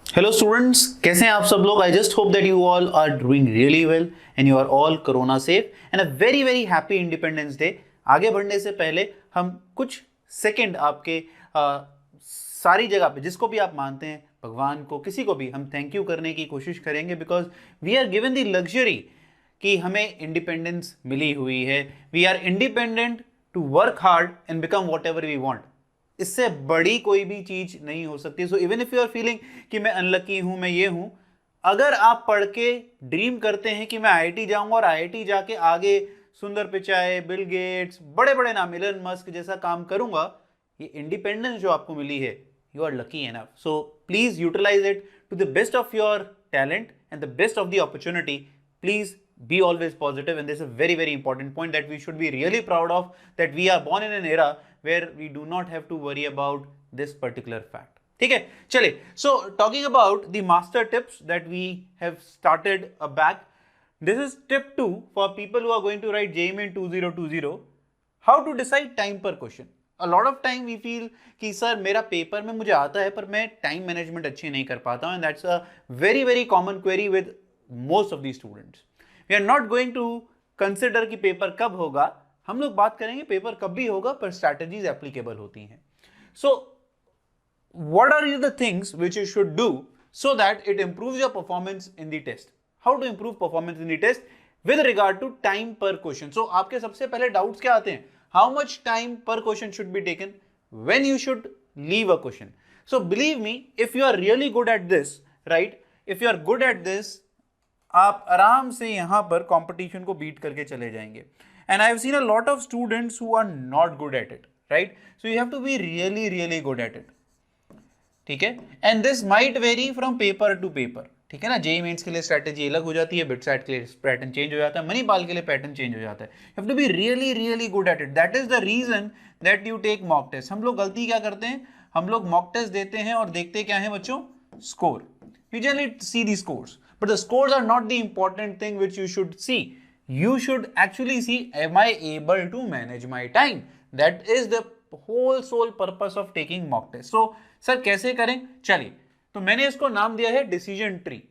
Hello students, कैसे हैं आप सब लोग। I just hope that you all are doing really well and you are all corona safe and a very very happy Independence Day. आगे बढ़ने से पहले हम कुछ सेकंड आपके सारी जगह पे जिसको भी आप मानते हैं, भगवान को, किसी को भी, हम थैंक यू करने की कोशिश करेंगे because we are given the luxury कि हमें इंडिपेंडेंस मिली हुई है। We are independent to work hard and become whatever we want. इससे बड़ी कोई भी चीज नहीं हो सकती। So even if you are feeling कि मैं अनलकी हूं, मैं ये हूं, अगर आप पढ़ के ड्रीम करते हैं कि मैं आईआईटी जाऊंगा और आईआईटी जाके आगे सुंदर पिचाई, बिल गेट्स, बड़े बड़े नाम, इलन मस्क जैसा काम करूंगा, ये इंडिपेंडेंस जो आपको मिली है, you are lucky enough. So please utilise it to the best of your talent and the best of the opportunity. Please be always positive, and this is a very very important point that we should be really proud of, that we are born in an era where we do not have to worry about this particular fact. ठीक है, चलिए। So talking about the master tips that we have started back, this is tip 2 for people who are going to write JEE in 2020. How to decide time per question. A lot of time we feel कि sir मेरा paper में मुझे आता है पर मैं time management अच्छी नहीं कर पाता हूँ, and that's a very very common query with most of the students. We are not going to consider कि पेपर कब होगा, हम लोग बात करेंगे पेपर कब भी होगा पर स्ट्रैटेजीज एप्लीकेबल होती हैं। So what are the things which you should do so that it improves your performance in the test? How to improve performance in the test with regard to time per question? So आपके सबसे पहले doubts क्या आते हैं? How much time per question should be taken? When you should leave a question? So believe me, if you are really good at this, right? If you are good at this, आप आराम से यहां पर competition को beat करके चले जाएंगे। And I have seen a lot of students who are not good at it, right? So you have to be really really good at it, ठीक है? And this might vary from paper to paper, ठीक है ना? JEE mains के लिए strategy अलग हो जाती है, बिटसैट के लिए पैटर्न चेंज हो जाता है, मणिपाल के लिए पैटर्न चेंज हो जाता है। You have to be really really good at it. That is the reason that you take mock test. हम लोग गलती क्या करते हैं, हम लोग मॉक टेस्ट देते हैं और देखते क्या है बच्चों? Score. You generally see the scores, but the scores are not the important thing which you should see. You should actually see, am I able to manage my time? That is the whole sole purpose of taking mock test. So sir कैसे करें? चलिए, तो मैंने इसको नाम दिया है decision tree.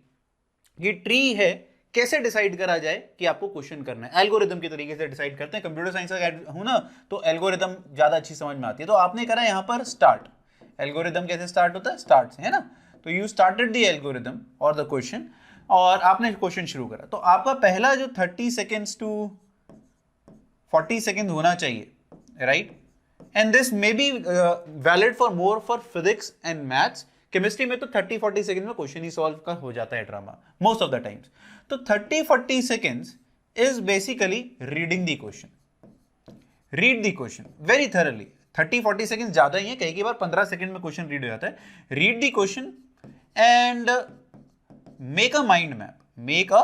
ये ट्री है, कैसे डिसाइड करा जाए कि आपको क्वेश्चन करना है। एल्गोरिथम के तरीके से डिसाइड करते हैं। कंप्यूटर साइंस का हूं ना, तो एल्गोरिथम ज्यादा अच्छी समझ में आती है। तो आपने करा यहां पर स्टार्ट। एल्गोरिथम कैसे स्टार्ट होता है? स्टार्ट से, है ना? तो यू स्टार्टेड द एल्गोरिथम और द क्वेश्चन, और आपने क्वेश्चन शुरू करा। तो आपका पहला जो 30 सेकेंड्स टू 40 सेकेंड होना चाहिए, right? And this may be valid for more for physics and maths. Chemistry में तो 30-40 सेकेंड में क्वेश्चन ही सॉल्व का हो जाता है drama most of the times. तो 30-40 seconds is basically reading the question. Read the question very thoroughly. 30-40 second ज्यादा ही है, कई बार 15 सेकेंड में क्वेश्चन रीड हो जाता है। Read the question and make a mind map. Make a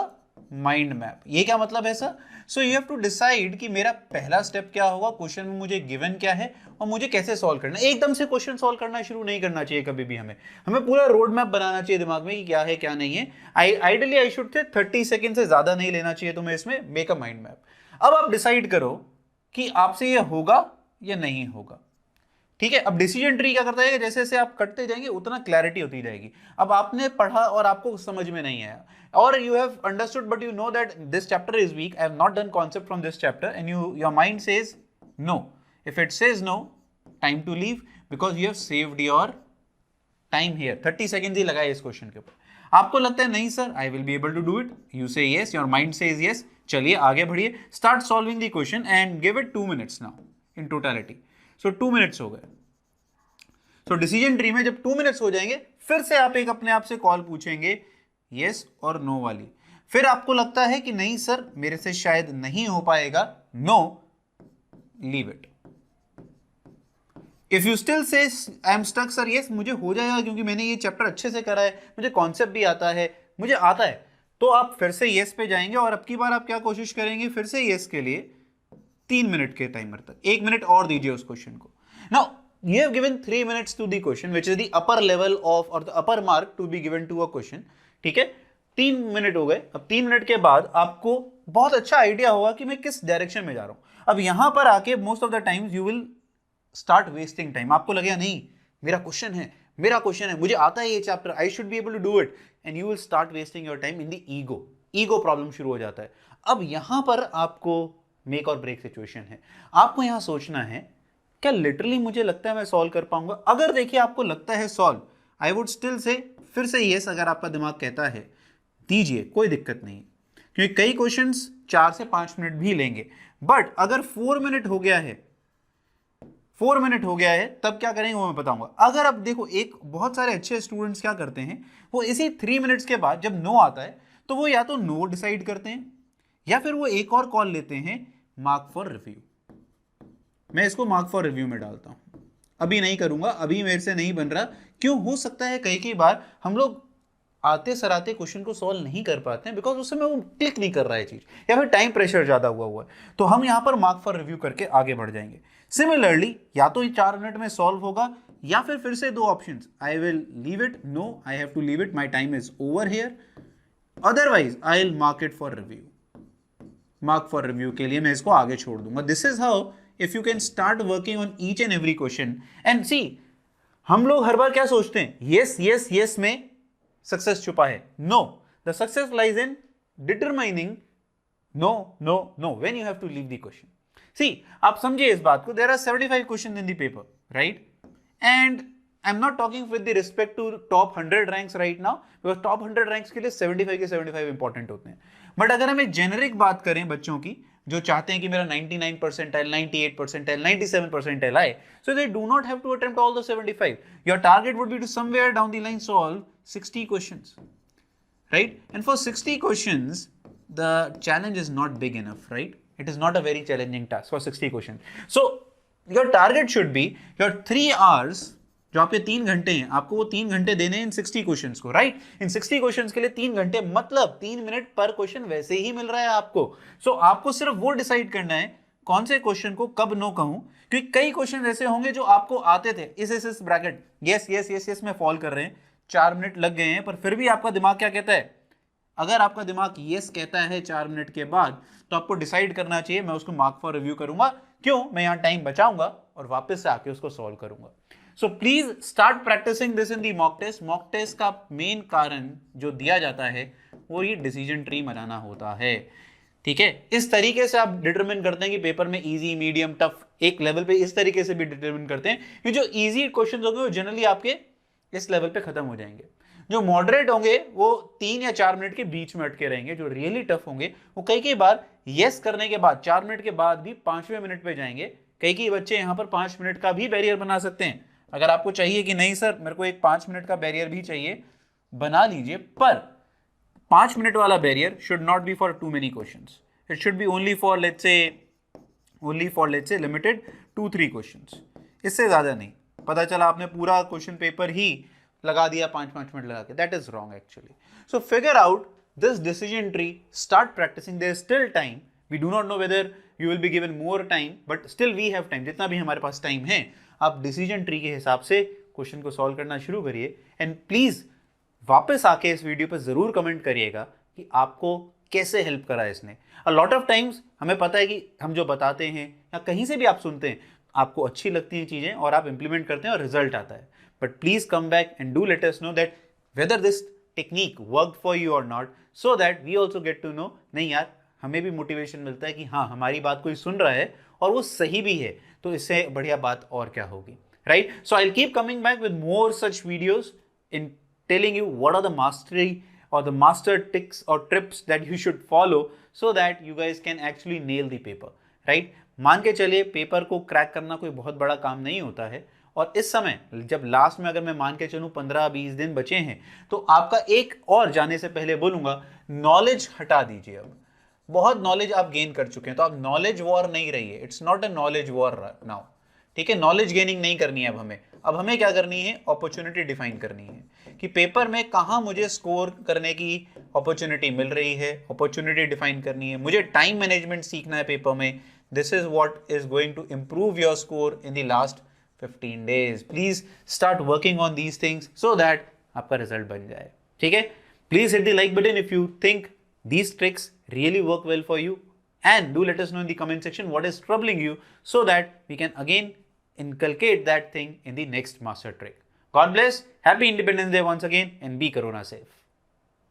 mind map, ये क्या मतलब है sir? So you have to decide कि मेरा पहला स्टेप क्या होगा, क्वेश्चन में मुझे गिवन क्या है और मुझे कैसे सॉल्व करना है। एकदम से क्वेश्चन सॉल्व करना शुरू नहीं करना चाहिए कभी भी। हमें पूरा रोड मैप बनाना चाहिए दिमाग में कि क्या है क्या नहीं है। Ideally I should say 30 second से ज्यादा नहीं लेना चाहिए तुम्हें इसमें। Make a mind map. अब आप डिसाइड करो कि आपसे ये होगा या नहीं होगा, ठीक है? अब डिसीजन ट्री क्या करता है, जैसे जैसे आप कटते जाएंगे उतना क्लैरिटी होती जाएगी। अब आपने पढ़ा और आपको समझ में नहीं आया, और you have understood but you know that this chapter is weak, I have not done concept from this chapter, and your mind says no. If it says no, time to leave, because you have saved your time here. 30 second ही लगाए इस question के ऊपर। आपको लगता है नहीं sir I will be able to do it, you say yes, your mind says yes. चलिए आगे बढ़िए, start solving the question and give it 2 minutes now in totality. So 2 minutes हो गए। तो डिसीजन ट्री में जब 2 मिनट्स हो जाएंगे, फिर से आप एक अपने आप से कॉल पूछेंगे यस और नो वाली। फिर आपको लगता है कि नहीं सर मेरे से शायद नहीं हो पाएगा, no, leave it. If you still say I am stuck sir, yes मुझे हो जाएगा क्योंकि मैंने ये चैप्टर अच्छे से करा है, मुझे कॉन्सेप्ट भी आता है, मुझे आता है, तो आप फिर से यस पे जाएंगे। और अब की बार आप क्या कोशिश करेंगे, फिर से यस के लिए 3 मिनट के टाइमर तक 1 मिनट और दीजिए उस क्वेश्चन को। Now you have given 3 minutes to the question, which is the upper level of or the upper mark to be given to a question, ठीक है? 3 मिनट हो गए। अब 3 मिनट के बाद आपको बहुत अच्छा आइडिया होगा कि मैं किस डायरेक्शन में जा रहा हूं। अब यहां पर आके most of the times you will start wasting time. आपको लगेगा नहीं मेरा क्वेश्चन है, मेरा क्वेश्चन है, मुझे आता है ये chapter, I should be able to do it, and you will start wasting your time in the ego problem शुरू हो जाता है। अब यहां पर आपको मेक और ब्रेक सिचुएशन है। आपको यहां सोचना है, क्या लिटरली मुझे लगता है मैं सॉल्व कर पाऊंगा? अगर देखिए आपको लगता है solve, I would still say फिर से यस, अगर आपका दिमाग कहता है दीजिए, कोई दिक्कत नहीं, क्योंकि कई क्वेश्चंस 4 से 5 मिनट भी लेंगे। बट अगर 4 मिनट हो गया है, 4 मिनट हो गया है, तब क्या करेंगे वो मैं बताऊंगा। अगर अब देखो, एक बहुत सारे अच्छे स्टूडेंट्स क्या करते हैं, वो इसी 3 मिनट्स के बाद जब नो आता है तो वो या तो नो डिसाइड करते हैं, या फिर वो एक और कॉल लेते हैं, मार्क फॉर रिव्यू। मैं इसको मार्क फॉर रिव्यू में डालता हूं, अभी नहीं करूंगा, अभी मेरे से नहीं बन रहा। क्यों? हो सकता है कई बार हम लोग आते सराते क्वेश्चन को सॉल्व नहीं कर पाते हैं, बिकॉज उस समय वो क्लिक नहीं कर रहा है चीज, या फिर टाइम प्रेशर ज्यादा हुआ है। तो हम यहां पर मार्क फॉर रिव्यू करके आगे बढ़ जाएंगे। सिमिलरली, या तो ये 4 मिनट में सॉल्व होगा, या फिर से 2 options, I will leave it, no I have to leave it, my time is over here, otherwise I will mark it for review. Mark for review के लिए मैं इसको आगे छोड़ दूंगा। This is how if you can start working on each and every question. And see, हम लोग हर बार क्या सोचते हैं, यस यस यस में सक्सेस छुपा है। No, the success lies in determining no no no when you have to leave the question. See, आप समझिए इस बात को, there are 75 question in the paper, right? And I am not talking with the respect to top 100 ranks right now, because top 100 ranks के लिए 75 के 75 important होते हैं। बट अगर हम एक जेनरिक बात करें बच्चों की, जो चाहते हैं कि मेरा 99 परसेंटाइल, 98 परसेंटाइल, 97 परसेंटाइल आए, so they do not have to attempt all the 75. Your target would be to somewhere down the line solve 60 questions, right? And for 60 questions, the challenge is not big enough, right? It is not a very challenging task for 60 questions. So your target should be your 3 hours, जो आपके 3 घंटे हैं, आपको वो 3 घंटे देने हैं इन 60 questions को, राइट? इन 60 क्वेश्चंस के लिए 3 घंटे, मतलब 3 मिनट पर क्वेश्चन वैसे ही मिल रहा है आपको। सो आपको सिर्फ वो डिसाइड करना है कौन से क्वेश्चन को कब नो कहूं, क्योंकि कई क्वेश्चन ऐसे होंगे जो आपको आते थे, इस bracket yes yes yes yes में फॉल कर रहे हैं, 4 मिनट लग गए हैं, पर फिर भी आपका दिमाग क्या कहता है? अगर आपका दिमाग यस कहता है 4 मिनट के बाद, तो आपको डिसाइड करना चाहिए, मैं उसको मार्क फॉर रिव्यू करूंगा। क्यों? मैं यहां टाइम बचाऊंगा और वापस से आके उसको सॉल्व करूंगा। So please start practising this in the mock test. Mock test का मेन कारण जो दिया जाता है वो ये डिसीजन ट्री बनाना होता है, ठीक है? इस तरीके से आप डिटरमिन करते हैं कि पेपर में इजी, मीडियम, टफ, एक लेवल पे इस तरीके से भी डिटरमिन करते हैं कि जो इजी क्वेश्चन होंगे वो जनरली आपके इस लेवल पे खत्म हो जाएंगे, जो मॉडरेट होंगे वो 3 या 4 मिनट के बीच में अटके रहेंगे, जो रियली टफ होंगे वो कई बार यस करने के बाद 4 मिनट के बाद भी 5वें मिनट पे जाएंगे। कई बच्चे यहाँ पर 5 मिनट का भी बैरियर बना सकते हैं। अगर आपको चाहिए कि नहीं सर मेरे को एक 5 मिनट का बैरियर भी चाहिए, बना लीजिए, पर 5 मिनट वाला barrier should not be for too many questions. It should be only for let's say limited 2-3 questions, इससे ज्यादा नहीं। पता चला आपने पूरा क्वेश्चन पेपर ही लगा दिया 5-5 मिनट लगा के, that is wrong actually. So figure out this decision tree, start practising, there is still time. We do not know whether you will be given more time, but still we have time. जितना भी हमारे पास time है, आप decision tree के हिसाब से question को solve करना शुरू करिए। एंड प्लीज वापस आके इस वीडियो पर जरूर कमेंट करिएगा कि आपको कैसे हेल्प करा इसने। अ लॉट ऑफ टाइम्स हमें पता है कि हम जो बताते हैं या कहीं से भी आप सुनते हैं, आपको अच्छी लगती हैं चीजें और आप इंप्लीमेंट करते हैं और रिजल्ट आता है। But please come back and do let us know that whether this technique worked for you or not, so that we also get to know, नहीं यार हमें भी मोटिवेशन मिलता है कि हाँ हमारी बात कोई सुन रहा है और वो सही भी है, तो इससे बढ़िया बात और क्या होगी, right? So I will keep coming back with more such videos in telling you what are the mastery or the master tips or trips that you should follow so that you guys can actually nail the paper, right? मान के चलिए paper को crack करना कोई बहुत बड़ा काम नहीं होता है, और इस समय जब लास्ट में अगर मैं मान के चलूं 15-20 दिन बचे हैं, तो आपका एक और जाने से पहले बोलूंगा, नॉलेज हटा दीजिए। अब बहुत नॉलेज आप गेन कर चुके हैं, तो आप नॉलेज वॉर नहीं रहिए, it's not a knowledge war now, ठीक है? नॉलेज गेनिंग नहीं करनी है अब हमें क्या करनी है? अपॉर्चुनिटी डिफाइन करनी है कि पेपर में कहाँ मुझे स्कोर करने की अपॉर्चुनिटी मिल रही है, अपॉर्चुनिटी डिफाइन करनी है। मुझे टाइम मैनेजमेंट सीखना है पेपर में। This is what is going to improve your score in the last 15 days. Please start working on these things so that आपका रिजल्ट बन जाए, ठीक है? Please hit the like button if you think these tricks really work well for you, and do let us know in the comment section what is troubling you so that we can again inculcate that thing in the next master trick. God bless. Happy Independence Day once again and be corona safe.